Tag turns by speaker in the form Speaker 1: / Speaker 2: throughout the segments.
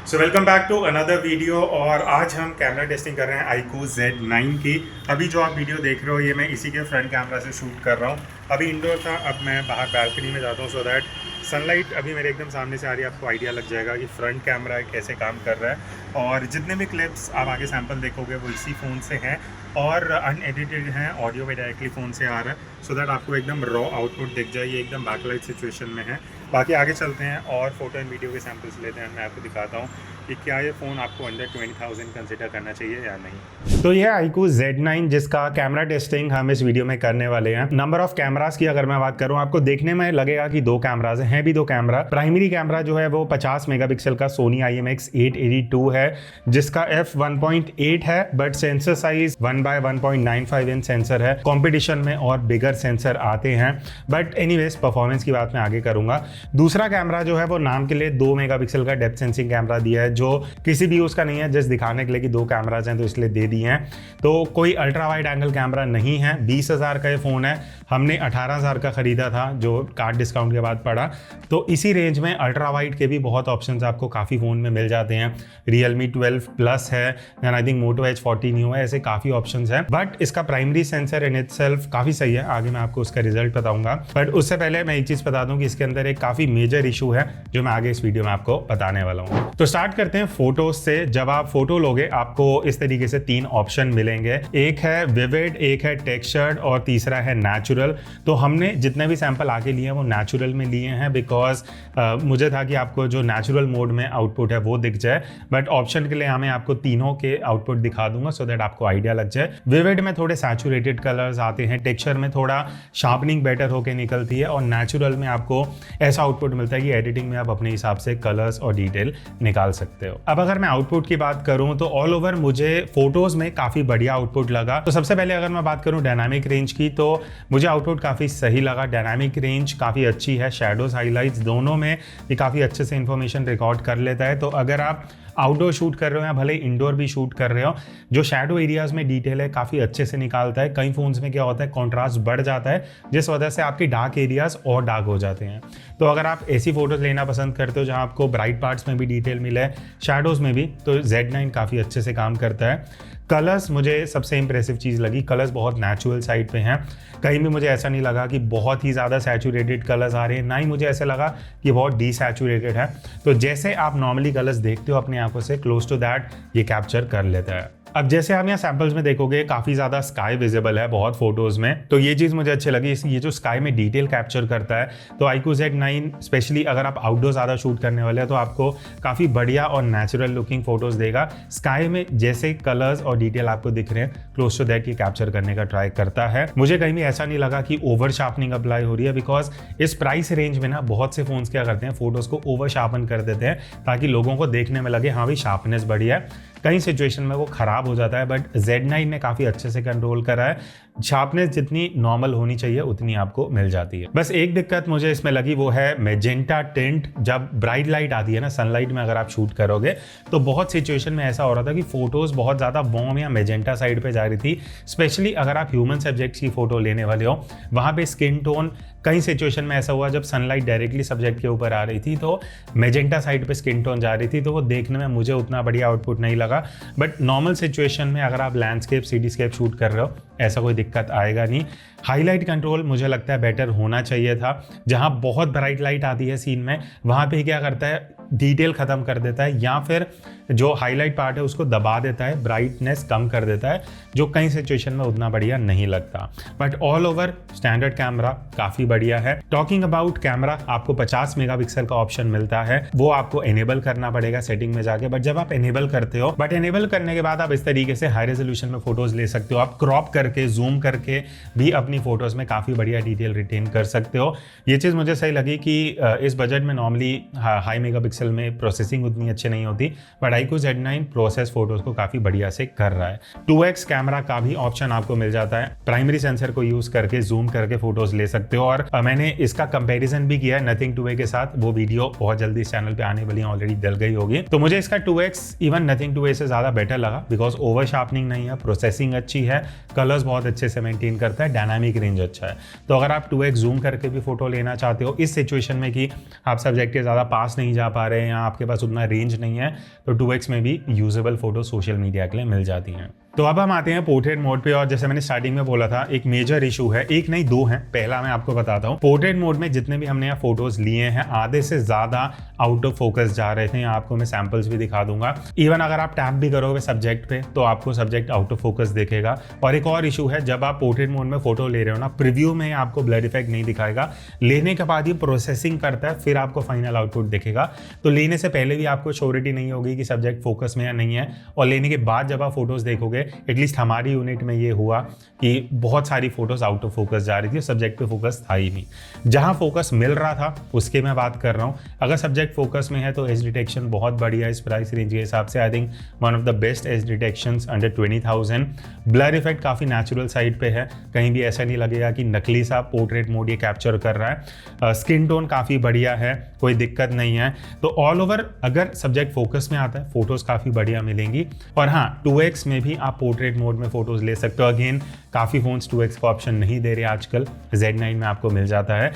Speaker 1: So welcome back to another video. और आज हम कैमरा टेस्टिंग कर रहे हैं iQOO Z9 की। अभी जो आप वीडियो देख रहे हो ये मैं इसी के फ्रंट कैमरा से शूट कर रहा हूँ। अभी इंडोर था, अब मैं बाहर बैल्कनी में जाता हूँ सो दैट सनलाइट अभी मेरे एकदम सामने से आ रही है। आपको आइडिया लग जाएगा कि फ्रंट कैमरा कैसे काम कर रहा है। और जितने भी क्लिप्स आप आगे सैम्पल देखोगे वो इसी फ़ोन से हैं और अनएडिटेड हैं, ऑडियो में डायरेक्टली फ़ोन से आ रहा है सो दैट आपको एकदम रॉ आउटपुट दिख जाए। ये एकदम बैकलाइट सिचुएशन में है। बाकी आगे चलते हैं और फोटो एंड वीडियो के सैम्पल्स लेते हैं। मैं आपको दिखाता हूँ कि क्या ये फ़ोन आपको अंडर 20,000 कंसिडर करना चाहिए या नहीं। तो ये iQOO Z9 जिसका कैमरा टेस्टिंग हम इस वीडियो में करने वाले हैं। नंबर ऑफ कैमरास की अगर मैं बात करूँ, आपको देखने में लगेगा कि दो कैमराज हैं भी दो कैमरा। प्राइमरी कैमरा जो है वो 50 मेगापिक्सल का सोनी IMX882 है जिसका f1.8 है, but sensor size 1/1.95 inch sensor है। कॉम्पिटिशन में और बिगर सेंसर आते हैं, बट एनीवेज परफॉर्मेंस की बात मैं आगे करूंगा। दूसरा कैमरा जो है वो नाम के लिए 2 मेगापिक्सल का डेप्थ सेंसिंग कैमरा दिया है, जो किसी भी यूज का नहीं है, जस्ट दिखाने के लिए कि दो कैमराज हैं तो इसलिए दे दिए हैं। तो कोई अल्ट्रा वाइड एंगल कैमरा नहीं है। 20,000 का ये फ़ोन है, हमने 18,000 का ख़रीदा था जो कार्ड डिस्काउंट के बाद पड़ा। तो इसी रेंज में अल्ट्रा वाइड के भी बहुत ऑप्शंस आपको काफ़ी फ़ोन में मिल जाते हैं। Realme 12 Plus है and I think Moto H40 Neo है, ऐसे काफ़ी ऑप्शंस हैं। बट इसका प्राइमरी सेंसर इन इटसेल्फ काफ़ी सही है, आगे मैं आपको उसका रिजल्ट बताऊंगा। बट उससे पहले मैं एक चीज़ बता दूं कि इसके अंदर एक काफ़ी मेजर इशू है जो मैं आगे इस वीडियो में आपको बताने वाला हूँ। तो स्टार्ट करते हैं फोटोज से। जब आप फोटो लोगे आपको इस तरीके से 3 ऑप्शन मिलेंगे, एक है विविड, एक है टेक्सचर्ड और तीसरा है नेचुरल। तो हमने जितने भी सैंपल आके लिए हैं वो नेचुरल में लिए हैं बिकॉज मुझे था कि आपको जो नेचुरल मोड में आउटपुट है वो दिख जाए। बट ऑप्शन के लिए मैं आपको तीनों के आउटपुट दिखा दूंगा सो दैट आपको आइडिया लग जाए। विविड में थोड़े सैचुरेटेड कलर्स आते हैं, टेक्सचर में थोड़ा शार्पनिंग बेटर होकर निकलती है और नेचुरल में आपको ऐसा आउटपुट मिलता है कि एडिटिंग में आप अपने हिसाब से कलर्स और डिटेल निकाल सकते हो। अब अगर मैं आउटपुट की बात करूं तो ऑल ओवर मुझे फोटोज में काफी बढ़िया आउटपुट लगा। तो सबसे पहले अगर मैं बात करूं डायनामिक रेंज की, तो मुझे आउटपुट काफी सही लगा। डायनामिक रेंज काफी अच्छी है, शैडोज हाइलाइट्स दोनों में ये काफी अच्छे से इंफॉर्मेशन रिकॉर्ड कर लेता है। तो अगर आप आउटडोर शूट कर रहे हो या भले इंडोर भी शूट कर रहे हो, जो शैडो एरियाज में डिटेल है काफ़ी अच्छे से निकालता है। कई फोन्स में क्या होता है, कॉन्ट्रास्ट बढ़ जाता है जिस वजह से आपके डार्क एरियाज और डार्क हो जाते हैं। तो अगर आप ऐसी फोटोज लेना पसंद करते हो जहां आपको ब्राइट पार्ट्स में भी डिटेल मिले, शैडोज में भी, तो Z9 काफ़ी अच्छे से काम करता है। कलर्स मुझे सबसे इंप्रेसिव चीज़ लगी, कलर्स बहुत नेचुरल साइड पे हैं। कहीं भी मुझे ऐसा नहीं लगा कि बहुत ही ज़्यादा सैचुरेटेड कलर्स आ रहे हैं, ना ही मुझे ऐसा लगा कि बहुत डीसैचुरेटेड है। तो जैसे आप नॉर्मली कलर्स देखते हो अपनी आंखों से, क्लोज टू दैट ये कैप्चर कर लेता है। अब जैसे आप यहाँ सैंपल्स में देखोगे काफ़ी ज़्यादा स्काई विजिबल है बहुत फोटोज़ में, तो ये चीज़ मुझे अच्छी लगी। ये जो स्काई में डिटेल कैप्चर करता है, तो iQOO Z9 स्पेशली अगर आप आउटडोर ज़्यादा शूट करने वाले हैं तो आपको काफ़ी बढ़िया और नेचुरल लुकिंग फोटोज़ देगा। स्काई में जैसे कलर्स और डिटेल आपको दिख रहे हैं, क्लोज टू दैट ये कैप्चर करने का ट्राई करता है। मुझे कहीं भी ऐसा नहीं लगा कि ओवर शार्पनिंग अप्लाई हो रही है, बिकॉज इस प्राइस रेंज में ना बहुत से फोन्स क्या करते हैं, फोटोज़ को ओवर शार्पन कर देते हैं ताकि लोगों को देखने में लगे हाँ भाई शार्पनेस बढ़िया है। कई सिचुएशन में वो खराब हो जाता है, बट Z9 ने काफ़ी अच्छे से कंट्रोल करा है। शार्पनेस जितनी नॉर्मल होनी चाहिए उतनी आपको मिल जाती है। बस एक दिक्कत मुझे इसमें लगी, वो है मेजेंटा टिंट। जब ब्राइट लाइट आती है ना, सनलाइट में अगर आप शूट करोगे तो बहुत सिचुएशन में ऐसा हो रहा था कि फोटोज़ बहुत ज़्यादा वॉर्म या मेजेंटा साइड पे जा रही थी। स्पेशली अगर आप ह्यूमन सब्जेक्ट्स की फ़ोटो लेने वाले हो, वहाँ पे स्किन टोन कई सिचुएशन में ऐसा हुआ जब सनलाइट डायरेक्टली सब्जेक्ट के ऊपर आ रही थी तो मेजेंटा साइड पे स्किन टोन जा रही थी, तो वो देखने में मुझे उतना बढ़िया आउटपुट नहीं लगा। बट नॉर्मल सिचुएशन में अगर आप लैंडस्केप सिटीस्केप शूट कर रहे हो ऐसा कोई दिक्कत आएगा नहीं। हाईलाइट कंट्रोल मुझे लगता है बेटर होना चाहिए था। जहाँ बहुत ब्राइट लाइट आती है सीन में, वहाँ पे क्या करता है, डिटेल ख़त्म कर देता है या फिर जो हाईलाइट पार्ट है उसको दबा देता है, ब्राइटनेस कम कर देता है, जो कई सिचुएशन में उतना बढ़िया नहीं लगता। But all over standard camera काफ़ी बढ़िया है। टॉकिंग अबाउट कैमरा, आपको 50 मेगापिक्सल का ऑप्शन मिलता है, वो आपको एनेबल करना पड़ेगा सेटिंग में जाके। बट जब आप एनेबल करते हो, बट एनेबल करने के बाद आप इस तरीके से हाई रेजोल्यूशन में फोटोज ले सकते हो। आप क्रॉप करके, जूम करके भी अपनी फोटोज में काफ़ी बढ़िया डिटेल रिटेन कर सकते हो। ये चीज़ मुझे सही लगी कि इस बजट में नॉर्मली हाई मेगापिक्सल में प्रोसेसिंग उतनी अच्छी नहीं होती, but iQOO Z9 process photos को काफ़ी बढ़िया से कर रहा है। 2x कैमरा का भी ऑप्शन आपको मिल जाता है, प्राइमरी सेंसर को यूज़ करके जूम करके फोटोज ले सकते हो। और मैंने इसका कंपैरिजन भी किया है Nothing 2a के साथ, वो वीडियो बहुत जल्दी इस चैनल पे आने वाली है, ऑलरेडी डल गई होगी। तो मुझे इसका 2x इवन Nothing 2a से ज़्यादा बेटर लगा बिकॉज ओवर शार्पनिंग नहीं है, प्रोसेसिंग अच्छी है, कलर्स कलर्स बहुत अच्छे से मेंटेन करता है, डायनामिक रेंज अच्छा है। तो अगर आप 2x जूम करके भी फोटो लेना चाहते हो इस सिचुएशन में कि आप सब्जेक्ट के ज़्यादा पास नहीं जा पा रहे हैं या आपके पास उतना रेंज नहीं है, तो 2x में भी यूजेबल फोटो सोशल मीडिया के लिए मिल जाती हैं। तो अब हम आते हैं पोर्ट्रेट मोड पे, और जैसे मैंने स्टार्टिंग में बोला था एक मेजर इशू है, एक नहीं दो है। पहला मैं आपको बताता हूँ, पोर्ट्रेट मोड में जितने भी हमने यहाँ फोटोज लिए हैं आधे से ज्यादा आउट ऑफ फोकस जा रहे थे। आपको मैं सैंपल्स भी दिखा दूंगा। इवन अगर आप टैप भी करोगे सब्जेक्ट पे तो आपको सब्जेक्ट आउट ऑफ फोकस दिखेगा। और एक और इशू है, जब आप पोर्ट्रेट मोड में फोटो ले रहे हो ना, प्रीव्यू में आपको ब्लर इफेक्ट नहीं दिखाएगा, लेने के बाद ही प्रोसेसिंग करता है, फिर आपको फाइनल आउटपुट दिखेगा। तो लेने से पहले भी आपको श्योरिटी नहीं होगी कि सब्जेक्ट फोकस में या नहीं है, और लेने के बाद जब आप फोटोज देखोगे, एटलीस्ट हमारी यूनिट में ये हुआ कि बहुत सारी फोटोज आउट ऑफ फोकस जा रही थी, सब्जेक्ट पे फोकस था ही नहीं। जहां फोकस मिल रहा था उसके मैं बात कर रहा हूं। अगर सब्जेक्ट फोकस में है तो एज डिटेक्शन बहुत बढ़िया है इस प्राइस रेंज के हिसाब से। I think one of the best edge detections under 20,000। Blur effect काफी नेचुरल साइड पे है, कहीं भी ऐसा नहीं लगेगा कि नकली सा पोर्ट्रेट मोड ये कैप्चर कर रहा है। स्किन टोन काफी बढ़िया है, कोई दिक्कत नहीं है। तो ऑल ओवर अगर सब्जेक्ट फोकस में आता है फोटोज काफी बढ़िया मिलेंगी। और हाँ, 2x में भी आप पोर्ट्रेट मोड में फोटोज ले सकते हो। अगेन काफ़ी फोन्स 2x का ऑप्शन नहीं दे रहे आजकल, Z9 में आपको मिल जाता है।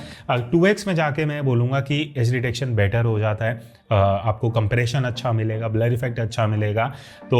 Speaker 1: 2x में जाके मैं बोलूँगा कि एज डिटेक्शन बेटर हो जाता है, आपको कंप्रेशन अच्छा मिलेगा, ब्लर इफेक्ट अच्छा मिलेगा। तो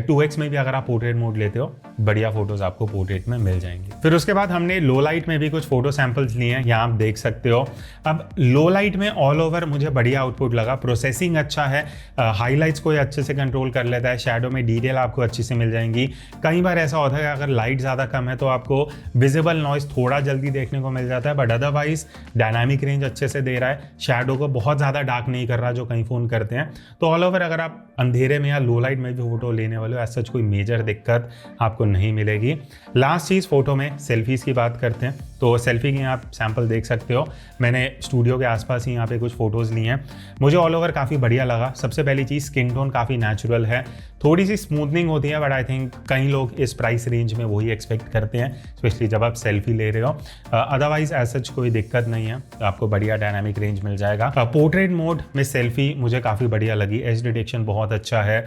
Speaker 1: 2x में भी अगर आप पोर्ट्रेट मोड लेते हो बढ़िया फोटोज आपको पोर्ट्रेट में मिल जाएंगी। फिर उसके बाद हमने लो लाइट में भी कुछ फोटो सैंपल्स लिए हैं, यहाँ आप देख सकते हो। अब लो लाइट में ऑल ओवर मुझे बढ़िया आउटपुट लगा, प्रोसेसिंग अच्छा है, हाईलाइट्स को अच्छे से कंट्रोल कर लेता है, शैडो में डिटेल आपको अच्छी से मिल जाएंगी। कई बार ऐसा होता है कि अगर लाइट ज़्यादा कम है तो आपको विजिबल नॉइस थोड़ा जल्दी देखने को मिल जाता है, बट अदरवाइज डायनामिक रेंज अच्छे से दे रहा है, शैडो को बहुत ज़्यादा डार्क नहीं कर रहा जो कई फ़ोन करते हैं। तो ऑल ओवर अगर आप अंधेरे में या लो लाइट में भी फोटो लेने वाले हो, ऐसा कोई मेजर दिक्कत आपको नहीं मिलेगी। लास्ट चीज़ फोटो में सेल्फीज़ की बात करते हैं, तो सेल्फी की आप सैंपल देख सकते हो। मैंने स्टूडियो के आसपास ही यहाँ पे कुछ फोटोज़ लिए हैं, मुझे ऑल ओवर काफ़ी बढ़िया लगा। सबसे पहली चीज़ स्किन टोन काफ़ी नेचुरल है, थोड़ी सी स्मूथनिंग होती है, बट आई थिंक कई लोग इस प्राइस रेंज में वही एक्सपेक्ट करते हैं, स्पेशली जब आप सेल्फी ले रहे हो। अदरवाइज ऐसा कोई दिक्कत नहीं है, तो आपको बढ़िया डायनामिक रेंज मिल जाएगा। पोर्ट्रेट मोड में सेल्फी मुझे काफ़ी बढ़िया लगी, एज डिटेक्शन बहुत अच्छा है,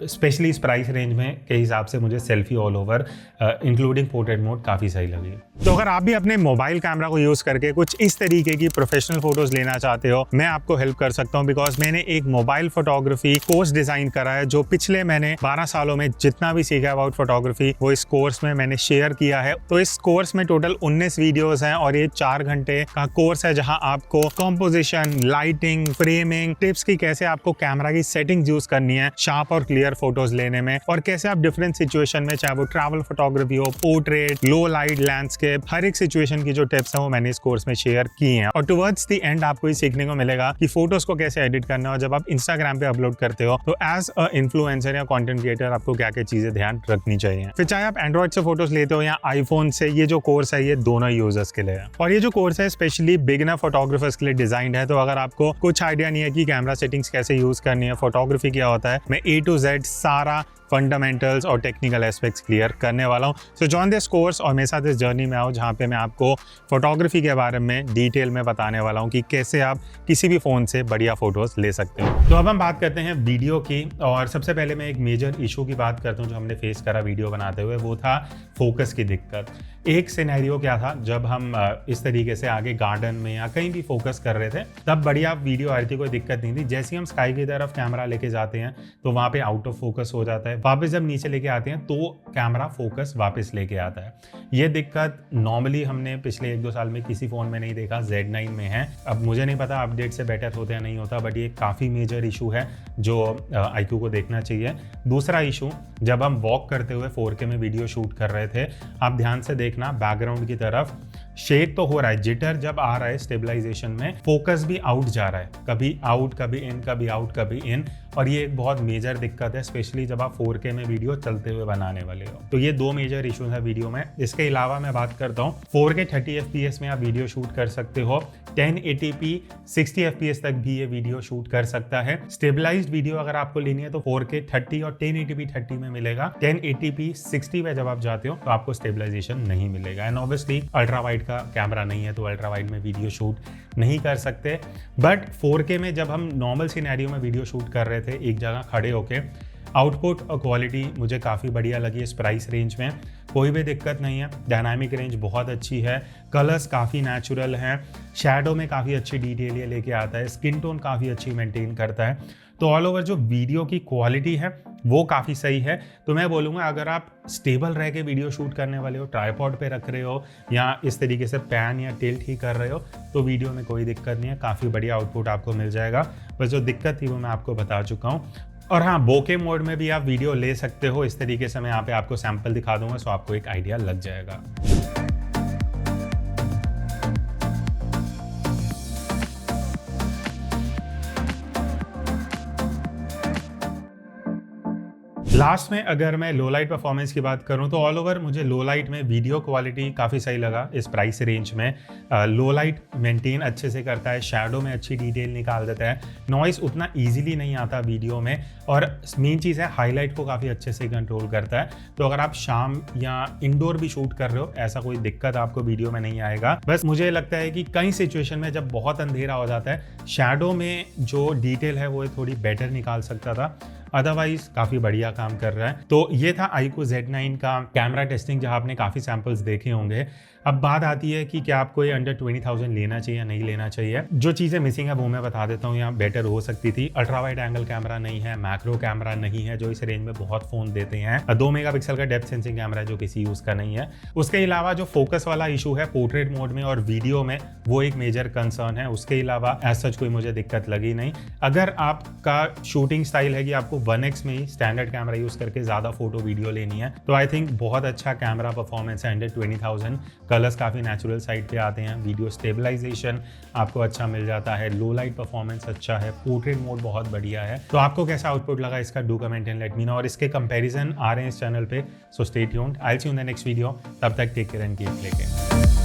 Speaker 1: स्पेशली इस प्राइस रेंज में के हिसाब से मुझे selfie all over including portrait mode काफ़ी सही लगी। तो अगर आप भी अपने मोबाइल कैमरा को यूज़ करके कुछ इस तरीके की प्रोफेशनल फोटोज लेना चाहते हो, मैं आपको हेल्प कर सकता हूँ, बिकॉज मैंने एक मोबाइल फोटोग्राफी कोर्स डिज़ाइन करा है जो पिछले मैंने 12 सालों में जितना भी सीखा अबाउट फोटोग्राफी वो इस कोर्स में मैंने शेयर किया है। तो इस कोर्स में टोटल 19 वीडियोस हैं और ये 4 घंटे का कोर्स है, जहां आपको कंपोजिशन, लाइटिंग, फ्रेमिंग टिप्स की, कैसे आपको कैमरा की सेटिंग्स यूज करनी है शार्प और क्लियर फोटोज लेने में, और कैसे आप डिफरेंट सिचुएशन में, चाहे वो ट्रैवल फोटोग्राफी हो, पोर्ट्रेट, लो लाइट, लैंडस्केप, हर एक सिचुएशन की जो टिप्स है वो मैंने इस कोर्स में शेयर की हैं। और टुवर्ड्स द एंड आपको ये सीखने को मिलेगा कि फोटोज को कैसे एडिट करना है, और जब आप इंस्टाग्राम पे अपलोड करते हो तो एज अ इन्फ्लुएंसर या कंटेंट क्रिएटर आपको क्या क्या चीजें ध्यान रखनी चाहिए। फिर चाहे आप एंड्रॉइड से फोटोज लेते हो या आईफोन से, ये जो कोर्स है ये दोनों यूजर्स के लिए है। और ये जो कोर्स है स्पेशली बिगिनर फोटोग्राफर्स के लिए डिजाइंड है। तो अगर आपको कुछ आइडिया नहीं है कि कैमरा सेटिंग्स कैसे यूज करनी है, फोटोग्राफी क्या होता है, मैं A to Z सारा फंडामेंटल्स और टेक्निकल एस्पेक्ट्स क्लियर करने वाला हूँ। सो जॉइन दिस कोर्स और मेरे साथ इस जर्नी में आओ, जहाँ पे मैं आपको फोटोग्राफी के बारे में डिटेल में बताने वाला हूँ कि कैसे आप किसी भी फ़ोन से बढ़िया फोटोज़ ले सकते हो। तो अब हम बात करते हैं वीडियो की, और सबसे पहले मैं एक मेजर इशू की बात करता हूँ जो हमने फेस करा वीडियो बनाते हुए, वो था फोकस की दिक्कत। एक सिनेरियो क्या था, जब हम इस तरीके से आगे गार्डन में या कहीं भी फोकस कर रहे थे तब बढ़िया वीडियो आ रही थी, कोई दिक्कत नहीं थी। जैसे ही हम स्काई की तरफ कैमरा लेके जाते हैं तो वहाँ पे आउट ऑफ फोकस हो जाता है, वापस जब नीचे लेके आते हैं तो कैमरा फोकस वापस लेके आता है। ये दिक्कत नॉर्मली हमने पिछले 1-2 साल में किसी फ़ोन में नहीं देखा, Z9 में है। अब मुझे नहीं पता अपडेट से बेटर होता या नहीं होता, बट ये काफ़ी मेजर इशू है जो iQOO को देखना चाहिए। दूसरा इशू, जब हम वॉक करते हुए 4K में वीडियो शूट कर रहे थे, आप ध्यान से देखना बैकग्राउंड की तरफ शेड तो हो रहा है, जिटर जब आ रहा है स्टेबलाइजेशन में, फोकस भी आउट जा रहा है, कभी आउट कभी इन, कभी आउट कभी इन, और ये एक बहुत मेजर दिक्कत है, स्पेशली जब आप 4K में वीडियो चलते हुए बनाने वाले हो। तो ये 2 मेजर इश्यूज है वीडियो में। इसके अलावा मैं बात करता हूँ 4K 30 FPS में आप वीडियो शूट कर सकते हो, 1080p 60 FPS तक भी ये वीडियो शूट कर सकता है। स्टेबलाइज्ड वीडियो अगर आपको लेनी है तो 4K 30 और 1080p 30 में मिलेगा, 1080p 60 में जब आप जाते हो तो आपको स्टेबलाइजेशन नहीं मिलेगा। एंड ऑब्वियसली अल्ट्रा वाइड का कैमरा नहीं है तो अल्ट्रा वाइड में वीडियो शूट नहीं कर सकते। बट 4K में जब हम नॉर्मल सिनेरियो में वीडियो शूट कर रहे थे एक जगह खड़े होके, आउटपुट और क्वालिटी मुझे काफ़ी बढ़िया लगी इस प्राइस रेंज में, कोई भी दिक्कत नहीं है। डायनामिक रेंज बहुत अच्छी है, कलर्स काफ़ी नेचुरल हैं, शैडो में काफ़ी अच्छी डिटेल ये लेके आता है, स्किन टोन काफ़ी अच्छी मेंटेन करता है। तो ऑल ओवर जो वीडियो की क्वालिटी है वो काफ़ी सही है। तो मैं बोलूँगा अगर आप स्टेबल रह के वीडियो शूट करने वाले हो, ट्राइपॉड पे रख रहे हो या इस तरीके से पैन या टिल्ट ही कर रहे हो, तो वीडियो में कोई दिक्कत नहीं है, काफ़ी बढ़िया आउटपुट आपको मिल जाएगा। बस जो दिक्कत थी वो मैं आपको बता चुका हूँ। और हाँ, बोके मोड में भी आप वीडियो ले सकते हो, इस तरीके से मैं यहाँ पे आपको सैंपल दिखा दूंगा, सो आपको एक आइडिया लग जाएगा। लास्ट में अगर मैं लो लाइट परफॉर्मेंस की बात करूं तो ऑल ओवर मुझे लो लाइट में वीडियो क्वालिटी काफ़ी सही लगा इस प्राइस रेंज में। लो लाइट मेंटेन अच्छे से करता है, शैडो में अच्छी डिटेल निकाल देता है, नॉइस उतना इजीली नहीं आता वीडियो में, और मेन चीज़ है हाईलाइट को काफ़ी अच्छे से कंट्रोल करता है। तो अगर आप शाम या इंडोर भी शूट कर रहे हो, ऐसा कोई दिक्कत आपको वीडियो में नहीं आएगा। बस मुझे लगता है कि कई सिचुएशन में जब बहुत अंधेरा हो जाता है, शैडो में जो डिटेल है वो थोड़ी बेटर निकाल सकता था, अदरवाइज काफ़ी बढ़िया काम कर रहा है। तो ये था iQOO Z9 का कैमरा टेस्टिंग, जहाँ आपने काफ़ी सैम्पल्स देखे होंगे। अब बात आती है कि क्या आपको ये अंडर 20,000 लेना चाहिए या नहीं लेना चाहिए। जो चीज़ें मिसिंग है वो मैं बता देता हूँ, यहाँ बेटर हो सकती थी। अल्ट्रा वाइड एंगल कैमरा नहीं है, मैक्रो कैमरा नहीं है जो इस रेंज में बहुत फ़ोन देते हैं, 2 मेगापिक्सल का डेप्थ सेंसिंग कैमरा है जो किसी यूज़ का नहीं है। उसके अलावा जो फोकस वाला इशू है पोर्ट्रेट मोड में और वीडियो में, वो एक मेजर कंसर्न है। उसके अलावा एज सच कोई मुझे दिक्कत लगी नहीं। अगर आपका शूटिंग स्टाइल है कि आपको 1x में ही स्टैंडर्ड कैमरा यूज़ करके ज़्यादा फोटो वीडियो लेनी है, तो आई थिंक बहुत अच्छा कैमरा परफॉर्मेंस है अंडर 20,000। कलर्स काफ़ी नेचुरल साइड पे आते हैं, वीडियो स्टेबलाइजेशन आपको अच्छा मिल जाता है, लो लाइट परफॉर्मेंस अच्छा है, पोर्ट्रेट मोड बहुत बढ़िया है। तो आपको कैसा आउटपुट लगा इसका, do comment and let me know. और इसके कंपैरिजन आ रहे हैं इस चैनल पे, so stay tuned. I will see you in the next video. तब तक take care and keep playing.